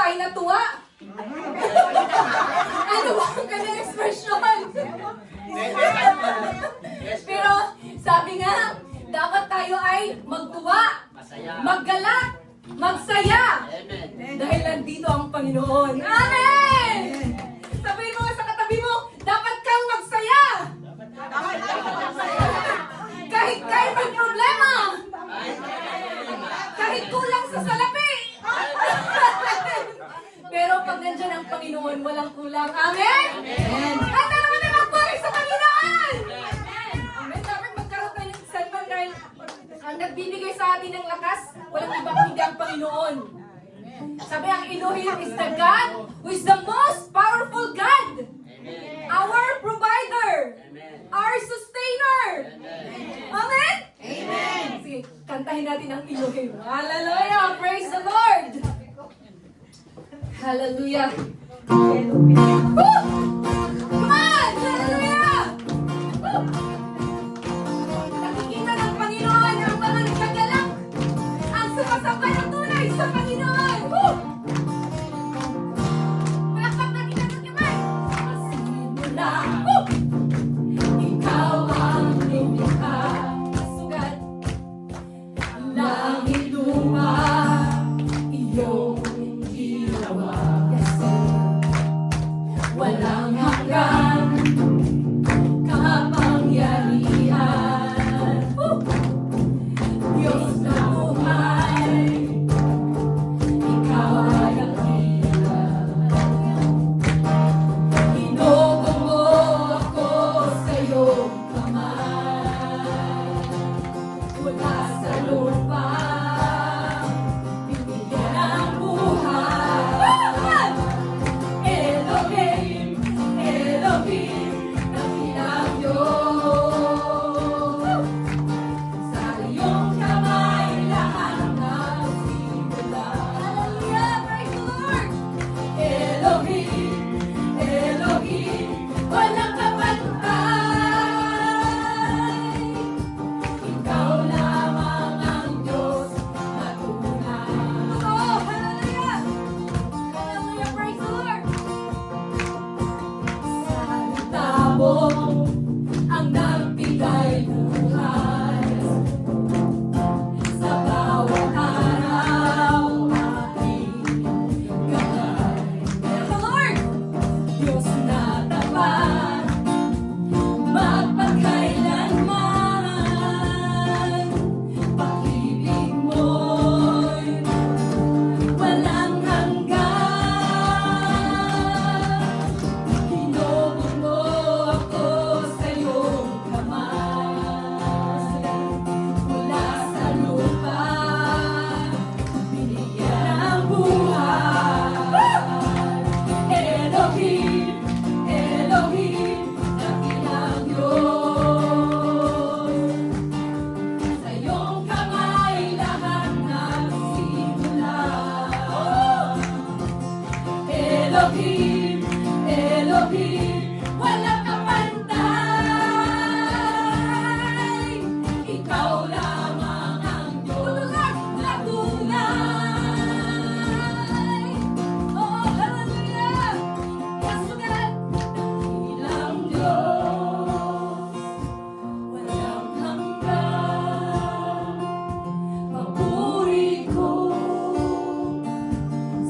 ay natuwa. Ano ba ang kanyang ekspresyon? Pero sabi nga, dapat tayo ay magtuwa, maggalak, magsaya. Dahil nandito ang Panginoon. Amen! Sabihin mo nga sa katabi mo, dapat kang magsaya. Kahit may problema. Kahit kulang sa salapi. Pero pag nandyan ang Panginoon, walang kulang. Amen? Handa naman na magpuri sa Panginoon! Amen? Dapat magkaroon tayo ng salman dahil ang nagbibigay sa atin ng lakas, walang iba kundi ang Panginoon. Sabi ang Elohim is the God who is the most powerful God. Our provider. Our sustainer. Amen? Amen. Sige, kantahin natin ang Elohim. Hallelujah! Praise the Lord! Hallelujah! Woo! Come on! Hallelujah! Woo! Nakikita ng Panginoon ang mga nagkagalak. Ang sumasabay ng tunay sa Panginoon. Woo! Palakpak natin ang kamay. Masimula. Woo! Ikaw ang lumikha. Sugat. Langit lupa. Iyong ginawa. Yes, sir. Walang hanggan. Kapangyarihan. Woo! Diyos na buhay. Ikaw ay ang hirap. Inugo mo ako sa iyong kamay. Mula sa lupa, binigyan ng buhay. Elohim, Elohim, dakilang Diyos. Sa iyong kamay lahat ng simula. Hallelujah! Praise the Lord! Elohim, Elohim, walang kapantay. Ikaw lamang ang Diyos na tunay. Oh, hallelujah! Hallelujah! Praise the Lord! Salita mo ang nagbigay buhay. Sa bawat araw ating gabay. Praise the Lord! Diyos na tapat, magpakailanman. Pag-ibig mo'y walang hanggan. Ginugol mo ako sa iyong kamay. Mula sa lupa, binigyan ng buhay. Elohim, Elohim, dakilang Diyos. Sa iyong kamay lahat nagsimula. Elohim, Elohim, walang kapantay. Ikaw lamang ang Diyos na tunay. Oh, hallelujah! Kasugat, dakilang Diyos. Walang hanggan. Papuri ko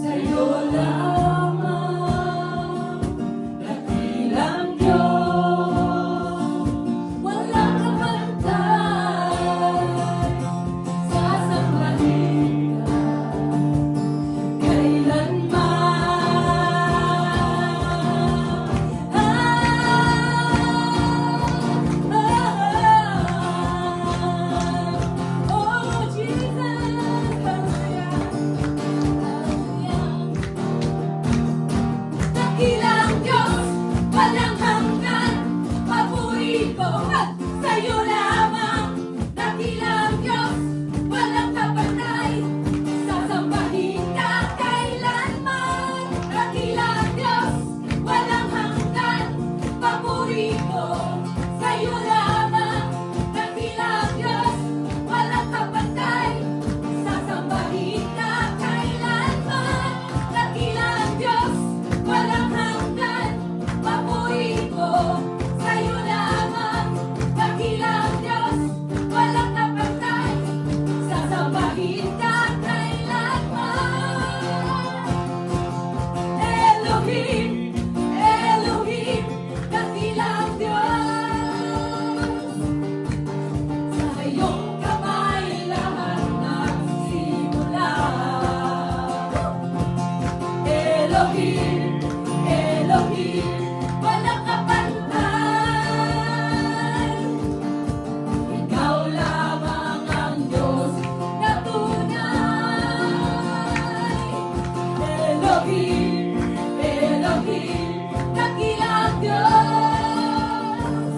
sa'yo lamang. Kahit kailanman. Elohim, Elohim, dakilang Diyos. Sa iyong kamay lahat nagsimula. Elohim, Elohim, walang kapantay. Ikaw lamang ang Diyos na tunay. Elohim, Elohim, dakilang Diyos.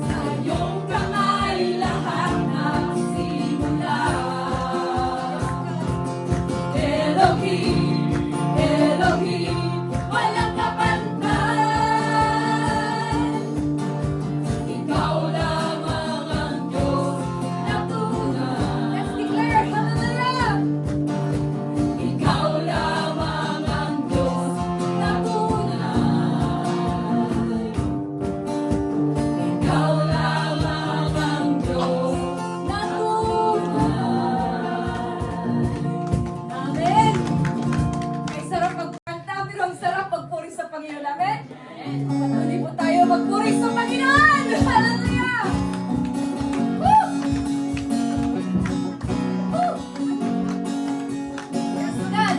Sa iyong kamay lahat nagsimula. Elohim, Elohim, walang kapantay. Ikaw lamang ang Diyos na tunay. Let's declare, hallelujah! Ikaw lamang ang Diyos na tunay. Ikaw lamang ang Diyos na tunay. Amen! Ay sarap magkanta, pero ang sarap magpuri sa Panginoon. Amen? Patuloy po tayo magpuri sa Panginoon! Hallelujah! Woo! Woo! Yes, God!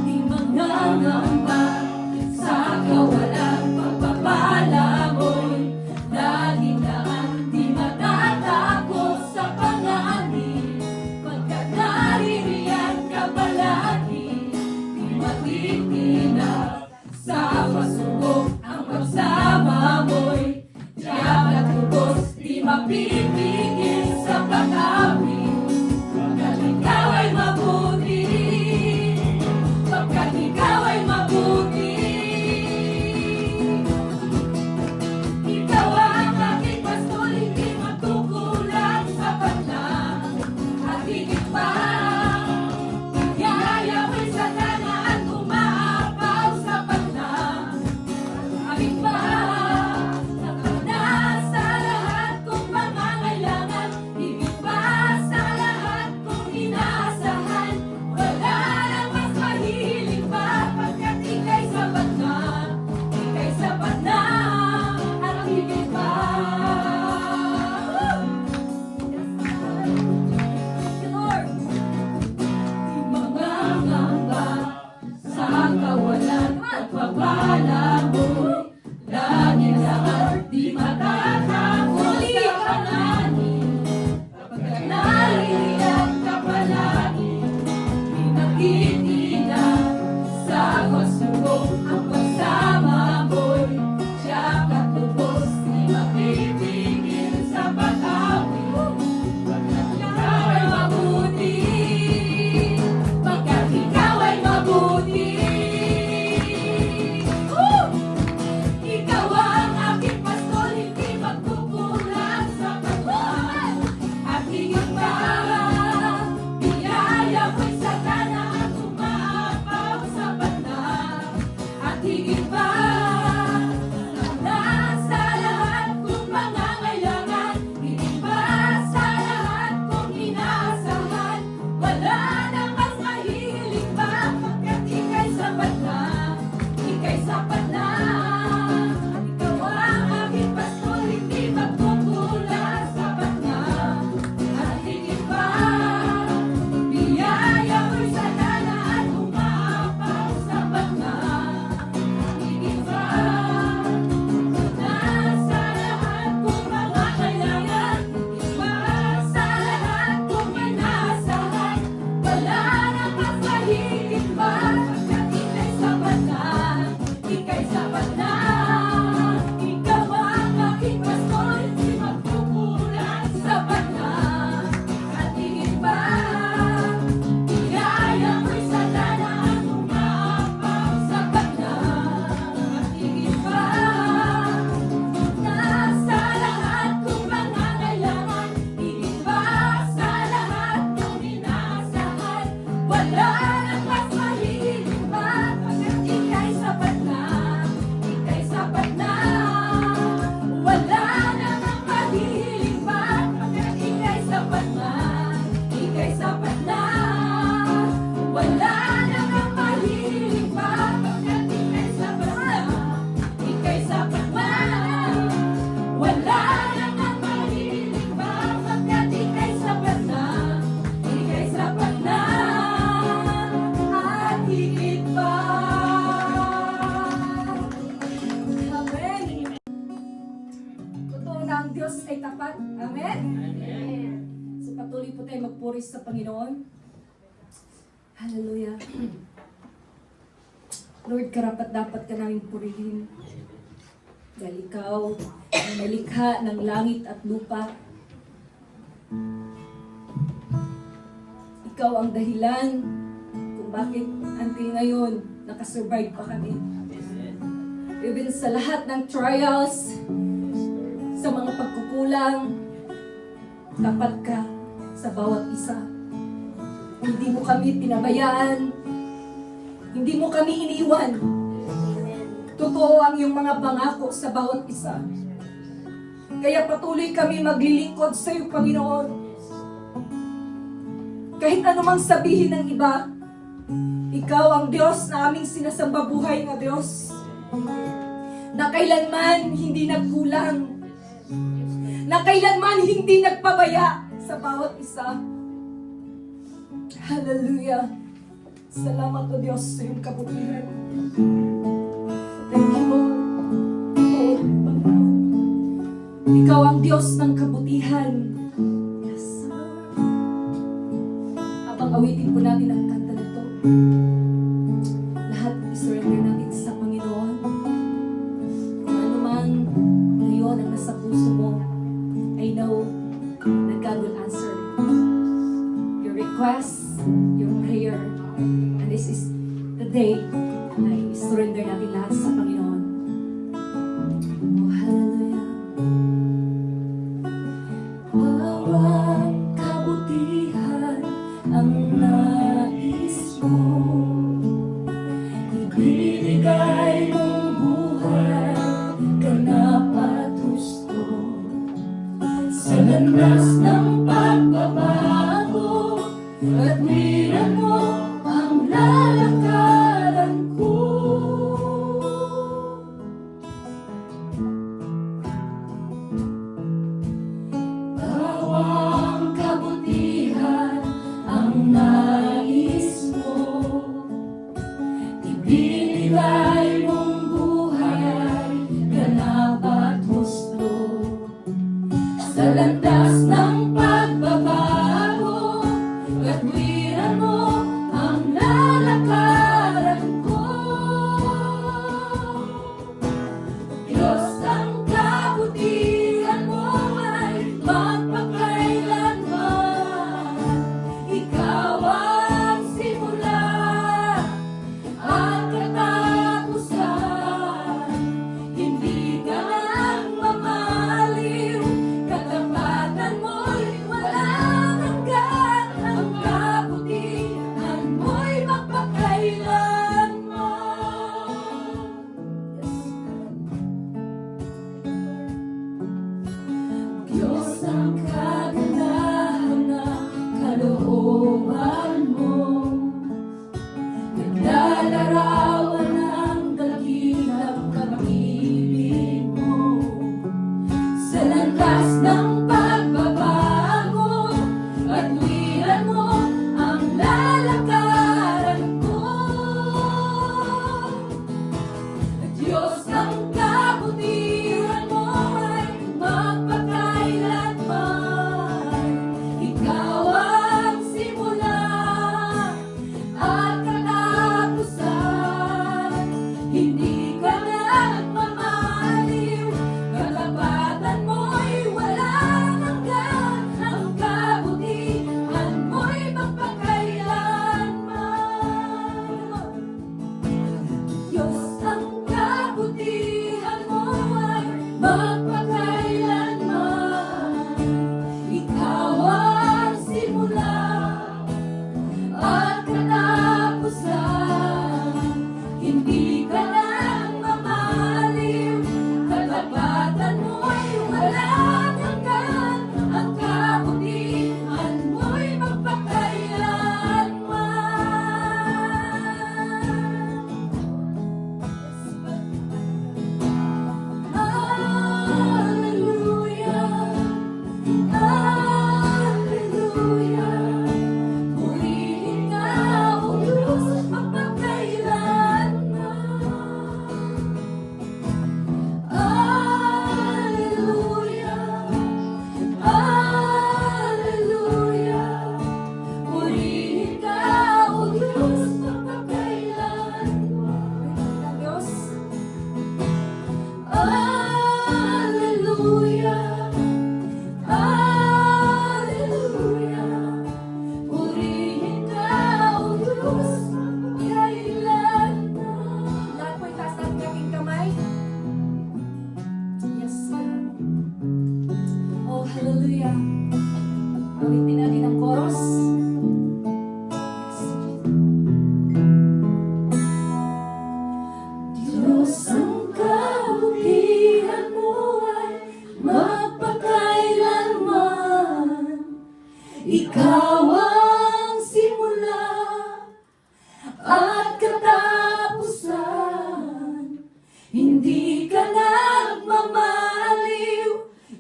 Di mangangamba sa kawalang pagpapala mo'y laging daan. Di matatakot sa panganib pagkat naririyan ka palagi. Di matitinag sa pasubok ang pagsama mo'y tiyak at lubos. Di mapipigil sa pag-awit pagkat ikaw ay mabuti. Pagkat ikaw ay mabuti. Ikaw ang aking pastor, hindi matukulang sa lang. At higit pa, yaya ko'y sa kanaan umaapaw sa lang. Higit pa, nakana sa lahat kong pangangailangan. tapat. Amen? So patuloy po tayo magpuri sa Panginoon. Hallelujah. Lord, karapat dapat ka namin purihin. Dahil ikaw ang nalikha ng langit at lupa. Ikaw ang dahilan kung bakit until ngayon nakasurvive pa kami. Even sa lahat ng trials, sa mga pagkukulang, tapat ka sa bawat isa. Hindi mo kami pinabayaan. Hindi mo kami iniwan. Totoo ang iyong mga pangako sa bawat isa. Kaya patuloy kami maglilingkod sa iyo, Panginoon. Kahit anumang sabihin ng iba, ikaw ang Diyos na aming sinasamba buhay na Diyos. Na kailanman hindi nagkulang. Na kailanman hindi nagpabaya sa bawat isa. Hallelujah. Salamat o Diyos sa iyong kabutihan. Thank you, Lord. Lord, Panginoon. Ikaw ang Diyos ng kabutihan. Yes. Habang awitin po natin ang kanta na ito, lahat isurrender natin sa Panginoon. Kung ano man ngayon ang nasa puso mo, I know that God will answer your request, your prayer. And this is the day na i-surrender natin lahat sa Panginoon. Oh, hallelujah. Bawat kabutihan ang nais mo, ibinigay mong buhay, ganap at gusto. Sa landas ng pagbabago, at wiran mo ang lalakaran ko. Bawang kabutihan ang nais mo, ibinigay mong buhay, ganap at gusto. Sa landas ng pagbabago, at wiran mo ang lalakaran ko. Diyos, ang kabutihan mo ay magpakailanman. Ikaw ang simula at katapusan. Hindi ka lang mamaliw, katapatan mo'y Hallelujah. Awitin natin ang chorus. Diyos, ang kabutihan mo ay magpakailanman. Ikaw ang simula at katapusan. Hindi ka nagmamaliw,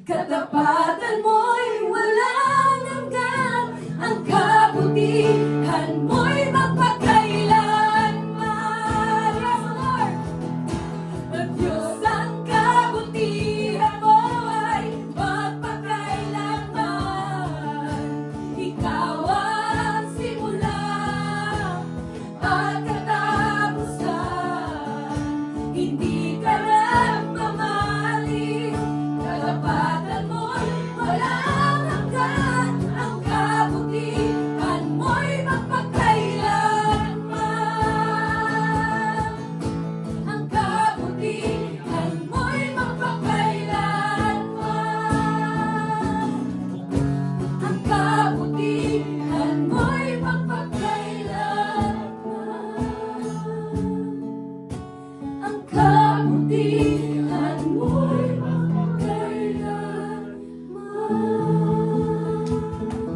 katapatan mo'y walang hanggan. Ang kabutihan mo'y magpakailanman. Yes, Lord! At Diyos, ang kabutihan mo ay magpakailanman. Ikaw ang simula at katapusan. Hindi ka nagmamaliw, katapatan mo'y walang hanggan. Ang kabutihan mo'y magpakailanman. Ang kabutihan mo'y magpakailanman. Ang kabutihan mo'y magpakailanman. Ang kabutihan mo'y magpakailanman.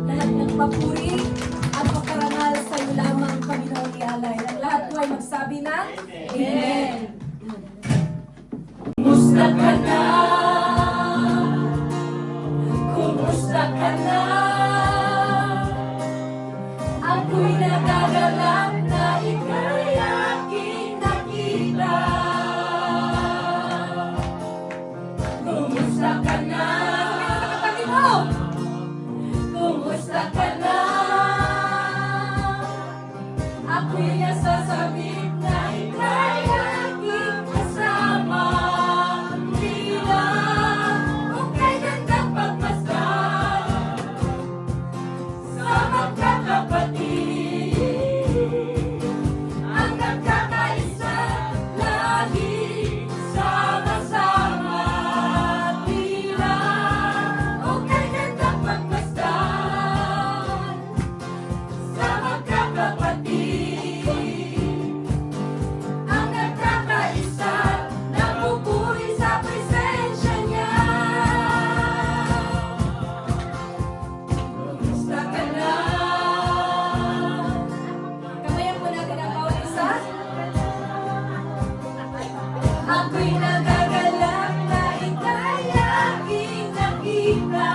Lahat ng papuri at pagkarangal sa iyo lamang, Panginoong ialay. Ang lahat po ay magsabi na, Amen. Kumusta ka na? Kumusta ka na? Ako'y nagagalak na ika'y aking nakita. Kumusta ka na? Sabi mo! Kumusta ka na? Ako'y nasasabik na ika'y aking kasama. Tila kung kay gandang pagmasdan sa magkakapatid. Ang nagkakaisa lagi sama-sama. Tila kung kay gandang pagmasdan sa magkakapatid. Ang nagkakaisa napupuri sa presensya niya. Kumusta ka na? Kamayan po natin ang bawat isa. Ako'y nagagalak na ika'y aking nakita.